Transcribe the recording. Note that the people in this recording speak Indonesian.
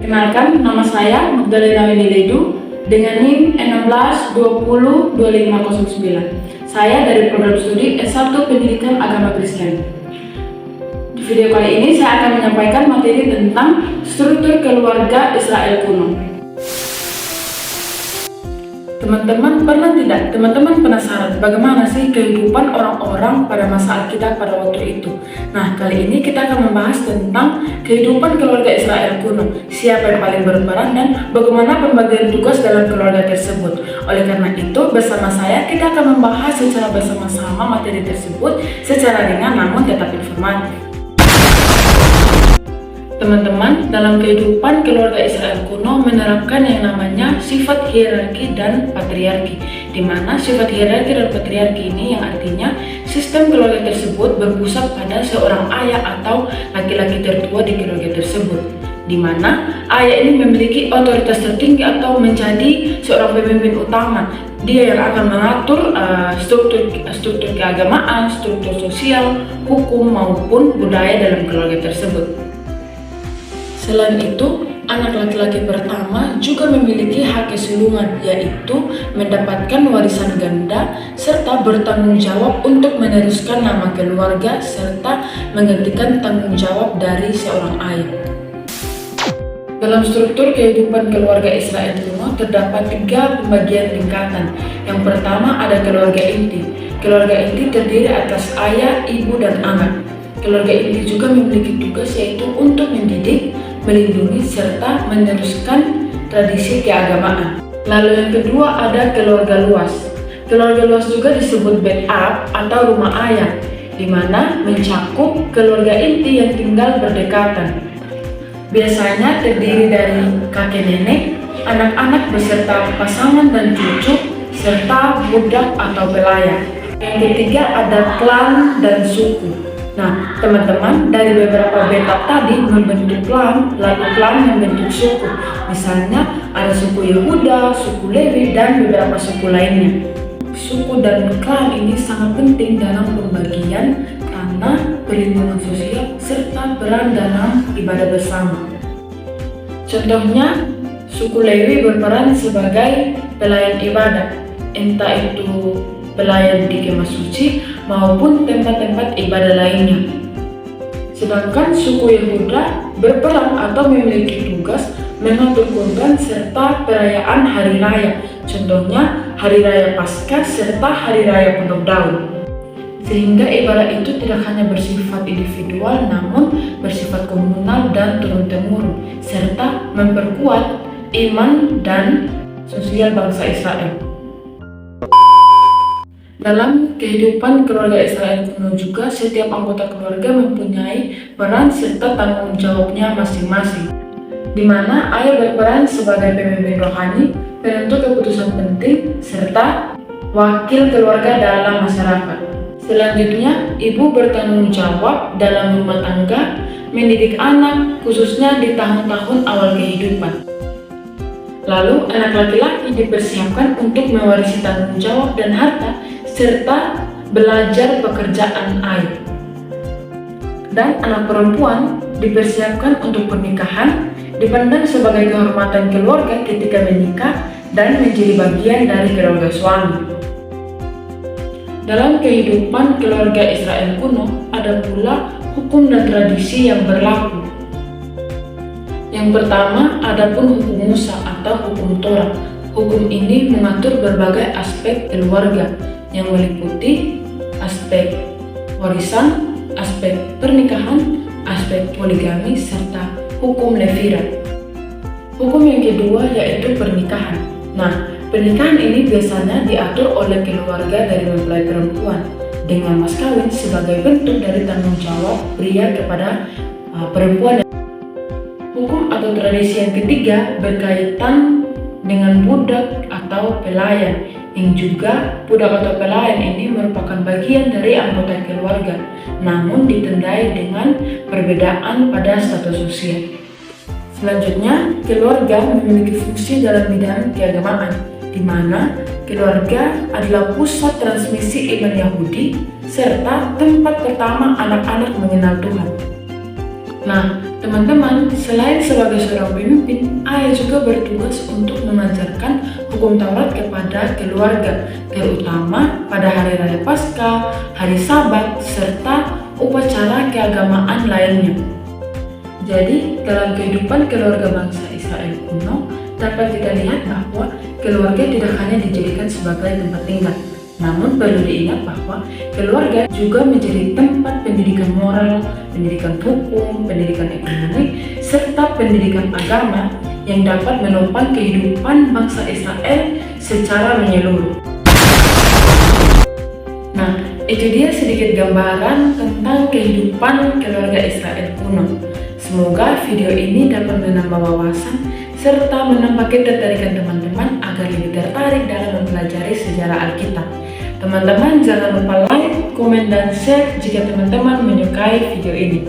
Kenalkan, nama saya Magdalena Winiledu dengan NIM 16202509. Saya dari program studi S1 Pendidikan Agama Kristen. Di video kali ini saya akan menyampaikan materi tentang struktur keluarga Israel kuno. Teman-teman penasaran bagaimana sih kehidupan orang-orang pada masa Alkitab pada waktu itu? Nah, kali ini kita akan membahas tentang kehidupan keluarga Israel kuno, siapa yang paling berperan dan bagaimana pembagian tugas dalam keluarga tersebut. Oleh karena itu, bersama saya kita akan membahas secara bersama-sama materi tersebut secara ringan namun tetap informatif. Teman-teman, dalam kehidupan keluarga Israel kuno menerapkan yang namanya sifat hierarki dan patriarki, di mana sifat hierarki dan patriarki ini yang artinya sistem keluarga tersebut berpusat pada seorang ayah atau laki-laki tertua di keluarga tersebut, di mana ayah ini memiliki otoritas tertinggi atau menjadi seorang pemimpin utama. Dia yang akan mengatur struktur keagamaan, struktur sosial, hukum maupun budaya dalam keluarga tersebut. Selain itu, anak laki-laki pertama juga memiliki hak kesulungan, yaitu mendapatkan warisan ganda serta bertanggung jawab untuk meneruskan nama keluarga serta menggantikan tanggung jawab dari seorang ayah. Dalam struktur kehidupan keluarga Israel kuno terdapat 3 pembagian tingkatan. Yang pertama ada keluarga inti. Keluarga inti terdiri atas ayah, ibu, dan anak. Keluarga inti juga memiliki tugas yaitu untuk mendidik, melindungi, serta meneruskan tradisi keagamaan. Lalu yang kedua ada keluarga luas. Keluarga luas juga disebut backup atau rumah ayah, di mana mencakup keluarga inti yang tinggal berdekatan. Biasanya terdiri dari kakek nenek, anak-anak beserta pasangan dan cucu, serta budak atau pelayan. Yang ketiga ada klan dan suku. Nah, teman-teman, dari beberapa backup tadi membentuk klan, lalu klan membentuk suku. Misalnya ada suku Yehuda, suku Lewi, dan beberapa suku lainnya. Suku dan klan ini sangat penting dalam pembagian karena perlindungan sosial serta peran dalam ibadah bersama. Contohnya, suku Lewi berperan sebagai pelayan ibadah, entah itu pelayan di kemah suci maupun tempat-tempat ibadah lainnya. Sedangkan suku Yehuda berperan atau memiliki tugas mengatur kurban serta perayaan hari raya, contohnya hari raya Paskah serta hari raya Pondok Daun. Sehingga ibadah itu tidak hanya bersifat individual namun bersifat komunal dan turun-temurun serta memperkuat iman dan sosial bangsa Israel. Dalam kehidupan keluarga Israel kuno juga, setiap anggota keluarga mempunyai peran serta tanggung jawabnya masing-masing, di mana ayah berperan sebagai pemimpin rohani, penentu keputusan penting, serta wakil keluarga dalam masyarakat. Selanjutnya, ibu bertanggung jawab dalam rumah tangga, mendidik anak, khususnya di tahun-tahun awal kehidupan. Lalu, anak laki-laki dipersiapkan untuk mewarisi tanggung jawab dan harta, serta belajar pekerjaan ayah. Dan anak perempuan dipersiapkan untuk pernikahan, dipandang sebagai kehormatan keluarga ketika menikah dan menjadi bagian dari keluarga suami. Dalam kehidupan keluarga Israel kuno, ada pula hukum dan tradisi yang berlaku. Yang pertama, adapun hukum Musa atau hukum Torah. Hukum ini mengatur berbagai aspek keluarga yang meliputi aspek warisan, aspek pernikahan, aspek poligami, serta hukum Levirat. Hukum yang kedua yaitu pernikahan. Nah, pernikahan ini biasanya diatur oleh keluarga dari mempelai perempuan dengan mas kawin sebagai bentuk dari tanggung jawab pria kepada perempuan. Hukum atau tradisi yang ketiga berkaitan dengan budak atau pelayan, yang juga budak atau pelayan ini merupakan bagian dari anggota keluarga, namun ditandai dengan perbedaan pada status sosial. Selanjutnya, keluarga memiliki fungsi dalam bidang keagamaan, di mana keluarga adalah pusat transmisi iman Yahudi serta tempat pertama anak-anak mengenal Tuhan. Nah, Teman-teman, selain sebagai seorang pemimpin, ayah juga bertugas untuk mengajarkan hukum Taurat kepada keluarga, terutama pada hari raya Paskah, hari Sabat, serta upacara keagamaan lainnya. Jadi, dalam kehidupan keluarga bangsa Israel kuno, dapat kita lihat bahwa keluarga tidak hanya dijadikan sebagai tempat tinggal, namun perlu diingat bahwa keluarga juga menjadi tempat pendidikan moral, pendidikan hukum, pendidikan ekonomi, serta pendidikan agama yang dapat menopang kehidupan bangsa Israel secara menyeluruh. Nah, itu dia sedikit gambaran tentang kehidupan keluarga Israel kuno. Semoga video ini dapat menambah wawasan serta menambah ketertarikan teman-teman agar lebih tertarik dalam mempelajari sejarah Alkitab. Teman-teman jangan lupa like, komen, dan share jika teman-teman menyukai video ini.